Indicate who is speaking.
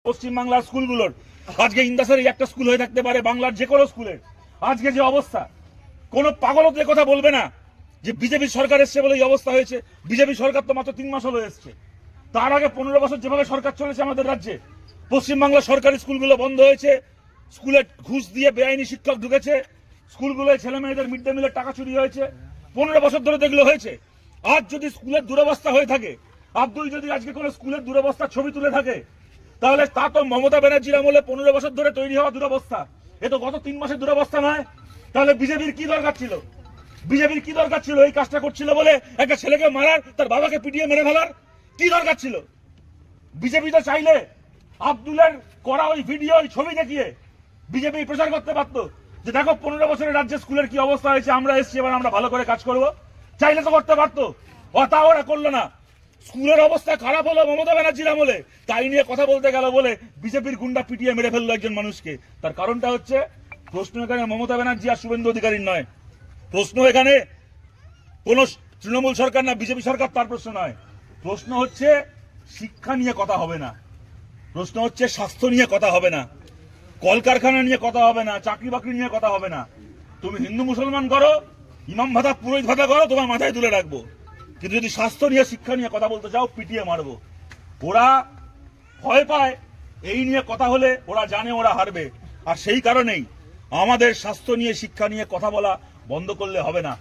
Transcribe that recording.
Speaker 1: পশ্চিমবাংলার স্কুলগুলোর আজকে ইন্দাসের একটা স্কুল হয়ে থাকতে পারে, বাংলার যে কোনো স্কুলের আজকে যে অবস্থা, কোন পাগলতে কথা বলবে না যে বিজেপি সরকার এসছে বলে এই অবস্থা হয়েছে। বিজেপি সরকার তো মাত্র 3 মাস হলো এসছে, তার আগে 15 বছর যেভাবে সরকার চলেছে আমাদের রাজ্যে, পশ্চিমবাংলার সরকারি স্কুলগুলো বন্ধ হয়েছে, স্কুলে ঘুষ দিয়ে বেআইনি শিক্ষক ঢুকেছে, স্কুলগুলোয় ছেলে মেয়েদের মিড ডে মিলের টাকা চুরি হয়েছে, 15 বছর ধরে দেখলো হয়েছে। আজ যদি স্কুলের দুরবস্থা হয়ে থাকে, আব্দুল যদি আজকে কোনো স্কুলের দুরবস্থার ছবি তুলে থাকে, তাহলে তা তো মমতা ব্যানার্জির আমলে 15 বছর ধরে তৈরি হওয়া দুরবস্থা, এ তো গত 3 মাসের দুরবস্থা নয়। তাহলে বিজেপির কি দরকার ছিল? বিজেপির কি দরকার ছিল এই কাজটা করছিল বলে একটা ছেলেকে মারার, তার বাবাকে পিটিয়ে মেরে ফেলার কি দরকার ছিল? বিজেপি তো চাইলে আব্দুলের করা ওই ভিডিও, ওই ছবি দেখিয়ে বিজেপি প্রচার করতে পারত যে দেখো 15 বছরের রাজ্যে স্কুলের কি অবস্থা হয়েছে, আমরা এসছি, এবার আমরা ভালো করে কাজ করব। চাইলে তো করতে পারতো, তা ওরা করলো না। স্কুলের অবস্থা খারাপ হলো মমতা ব্যানার্জির আমলে, তাই নিয়ে কথা বলতে গেল বলে বিজেপির গুন্ডা পিটিয়ে মেরে ফেললো একজন মানুষকে। তার কারণটা হচ্ছে, প্রশ্ন এখানে মমতা ব্যানার্জি আর শুভেন্দু অধিকারীর নয়, প্রশ্ন এখানে কোন তৃণমূল সরকার না বিজেপি সরকার, তার প্রশ্ন নয়। প্রশ্ন হচ্ছে শিক্ষা নিয়ে কথা হবে না, প্রশ্ন হচ্ছে স্বাস্থ্য নিয়ে কথা হবে না, কলকারখানা নিয়ে কথা হবে না, চাকরি বাকরি নিয়ে কথা হবে না। তুমি হিন্দু মুসলমান করো, ইমাম ভাতা পুরোহিত ভাতা করো, তোমার মাথায় তুলে রাখবো, কিন্তু যদি স্বাস্থ্য নিয়ে শিক্ষা নিয়ে কথা বলতে চাও, পিটিয়ে মারবো। ওরা ভয় পায় এই নিয়ে কথা হলে, ওরা জানে ওরা হারবে, আর সেই কারণেই আমাদের স্বাস্থ্য নিয়ে শিক্ষা নিয়ে কথা বলা বন্ধ করলে হবে না।